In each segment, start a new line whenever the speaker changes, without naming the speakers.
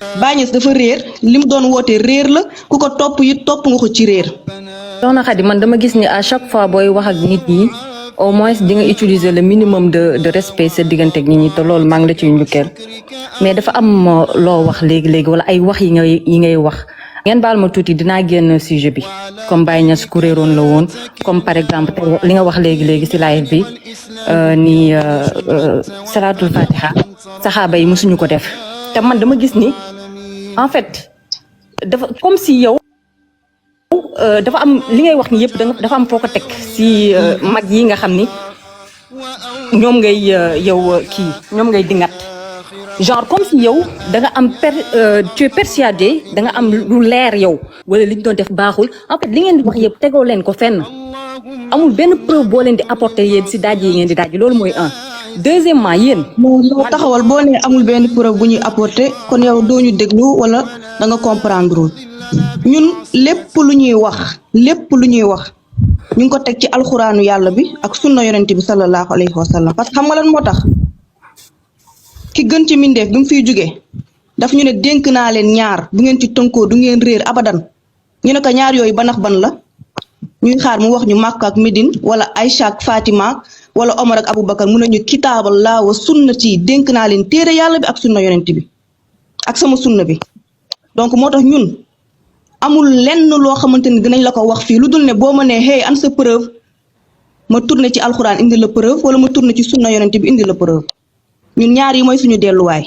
Bañes dafa réer li mu doon woote réer la ku ko topp it topp nga ko ci réer.
soxna Khady man dama gis ni à chaque fois booy wax ak nit ñi au moins di nga utiliser le minimum de respect sa diggante ak nit ñi te loolu maa ngi la ciy njukkeel mais dafa am loo wax léegi wala ay wax yi ngay wax ngeen baal ma tuuti dinaa génn sujet bi comme Baye Niass ku réeroon la woon comme par exemple tey li nga wax léegi ci live bi ni salaatul fatiha saxaaba yi mosuñu ko def te man dama gis ni en fait dafa comme si yow dafa am li ngay wax ni yëpp dafa am foo ko teg si mag yi nga xam ni ñoom ngay ñoom ngay dingat genre comme si yow da nga am tu es persuadé da nga am lu leer yow wala li ñu doon def baaxul en fait li ngeen di wax yëpp tegoo leen ko fenn amul benn preuve boo leen di apporter yéen si daaj yi ngeen di daaj loolu mooy un deuxièmement yéen.
moo taxawal boo nee amul benn preuve bu ñuy apporter kon yow doo ñu déglu wala da nga comprendre ñun lépp lu ñuy wax ñu ngi ko teg ci alxuraanu yàlla bi ak sunna yonent bi sallallahu alayhi wa sallam parce que xam nga lan moo tax ki gën ci mindeef bi mu fiy jógee daf ñu ne dénk naa leen ñaar bu ngeen ci tënkoo du ngeen réer abadan ñu ne ko ñaar yooyu banax ban la ñuy xaar mu wax ñu Makka ak Médine wala Aïcha ak Fatima wala Omar ak Aboubacar mu ne ñu kitaaballah wa sunnati dénk naa leen téere yàlla bi ak sunna yonent bi ak sama sunna bi donc moo tax ñun amul lenn loo xamante ni dinañ la ko wax fii lu dul ne boo ma nee hey an sa preuve ma tourné ci alxuraan indi la preuve wala ma tourné ci sunna yonent bi indi la preuve ñun ñaar yi mooy suñu delluwaay.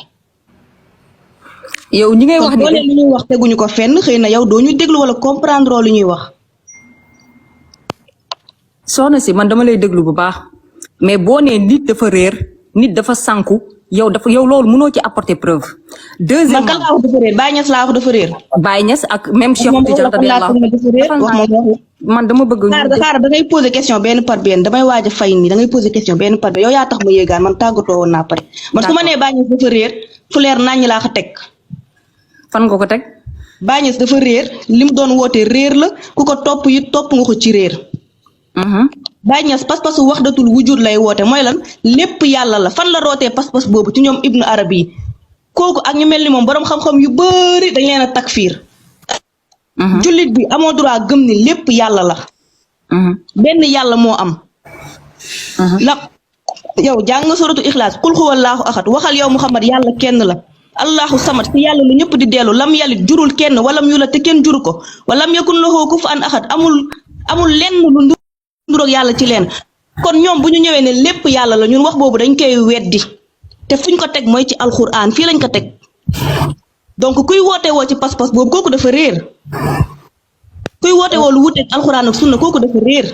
yow ñi ngay wax
ni lu ñuy wax teguñu ko fenn xëy na yow doo ñu déglu wala comprendre lu ñuy wax.
soxna si man dama lay déglu bu baax mais boo nee nit dafa réer nit dafa sànku yow loolu mënoo ci apporter preuve. deuxièmement
man kan laa wax dafa réer Baye Niass laa wax dafa réer.
Baye Niass ak même Cheikh Tidiane radiyallahu man dama bëgg.
xaar da ngay poser question benn par benn damay waaj a fay nii da ngay poser question benn par benn yow yaa tax ma yéegaan man tàggatoo woon naa pare. man su ma nee Baye Niass dafa réer fu leer naññ laa ko teg.
fan nga ko teg.
Baye Niass dafa réer li mu doon woote réer la ku ko topp it topp nga ko ci réer. Baye Niass pas-pasu wahdatul wujud lay woote mooy lan lépp yàlla la fan la rootee pas-pas boobu ci ñoom Ibnu Arabi kooku ak ñu mel ni moom borom xam-xam yu bëri dañ leen a takfiir. jullit bi amoo droit gëm ni lépp yàlla la. benn yàlla moo am. la yow jàng nga suratu Ixlaas qul huwallaahu ahad waxal yow Muhammad yàlla kenn la. allahu samad si yàlla lu ñëpp di dellu lam yalit jurul kenn walam yulad te kenn juru ko walam yakun lahu kufuwan ahad amul lenn lu nduroog yàlla ci leen kon ñoom bu ñu ñëwee ne lépp yàlla la ñun wax boobu dañ koy weddi te fuñ ko teg mooy ci alxuraan fii lañ ko teg donc kuy woote woo ci pas-pas boobu kooku dafa réer kuy woote woo lu wuteeg alxuraan ak sunna kooku dafa réer.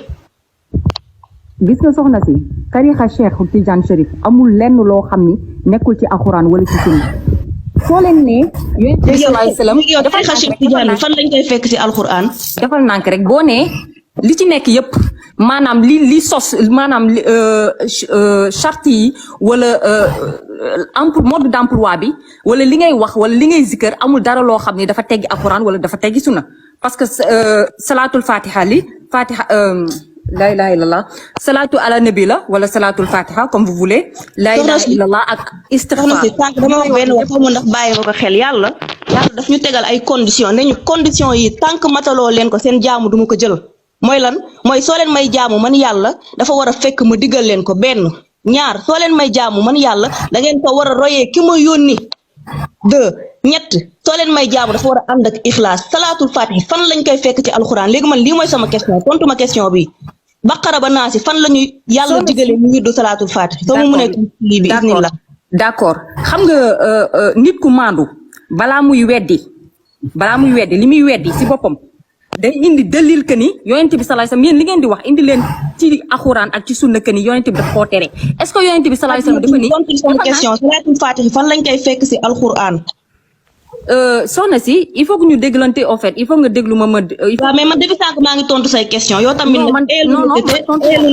gis nga soxna si tarixa Cheikh Tidiane Chérif amul lenn loo xam ni nekkul ci alxuraan wala ci sunna soo leen nee. yonent bi sallallahu alayhi wasallam
tarixa Cheikh Tidiane fan lañ koy fekk ci alxuraan.
defal nànk rek boo nee li ci nekk yëpp maanaam li sos maanaam charte yi wala mode d'emploi bi wala li ngay wax wala li ngay zikkër amul dara loo xam ni dafa teggi alxuraan wala dafa teggi sunna parce que salaatul fatiha la ilaha illallah salatu ala nabi la wala salatul fatiha comme vous voulez la ilaha illallah ak istighfar
dama wax benn wax xamu ndax bàyyi ma ko xel yàlla daf ñu tegal ay condition ne ñu condition yi tant que mataloo leen ko seen jaamu duma ko jël mooy lan mooy soo leen may jaamu man yàlla dafa war a fekk ma diggal leen ko benn ñaar soo leen may jaamu man yàlla da ngeen ko war a royee ki ma yónni deux ñett soo leen may jaamu dafa war a ànd ak ixlaas salaatul fatih fan lañ koy fekk ci alxuraan léegi man lii mooy sama question tontu ma question bi baqara ba naasi fan la ñuy yàlla digalee ñu wirdu salaatul fatih soo mu mënee lii bi bismillah
d'accord xam nga nit ku maandu balaa muy weddi li muy weddi si boppam day indi dalil que ni yonent bi sallallahu alayhi wasallam yéen li ngeen di wax indi leen ci alxuraan ak ci sunna que ni yonent bi daf koo tere est-ce que yonent bi sallallahu alayhi wasallam dafa ni
tontu sama question salaatul fatih fan lañ koy fekk si alxuraan
soxna si il faut que ñu déglante en fait il faut nga déglu ma
waaw mais man depuis sànq maa ngi tontu say question yow tamit eelu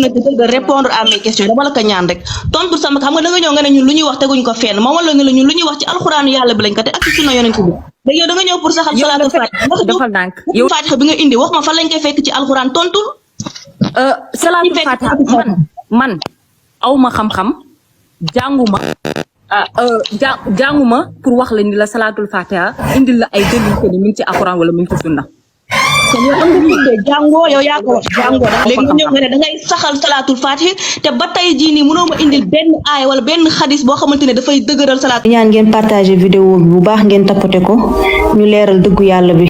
na de répondre à mes questions dama la ko ñaan rek tontu sama xam nga da nga ñëw nga ne ñun lu ñuy wax teguñ ko fenn ma wala ne la ñun lu ñuy wax ci alxuraan yàlla bi lañ ko te ak ci sunna yonent bi léegi yow da nga ñëw pour saxal salaatul fatih
dafa ndànk yow
fatiha bi nga indi wax ma fan lañ koy fekk ci alxuraan tontul
salaatul fatiha man awma xam-xam jànguma jànguma pour wax la ni la salaatul fatiha indil la ay dalil ko ni mi ngi ci alquran wala mi ngi ci sunna
kon yow am nga firnde jàngoo yow yaa ko wax jàngoo léegi nga ñëw nga ne da ngay saxal salaatul fatiha te ba tey jii nii mënoo ma indil benn aay wala benn xadis boo xamante ne dafay dëgëral salaat.
ñaan ngeen partager vidéo bi bu baax ngeen tapoter ko ñu leeral dëggu yàlla bi.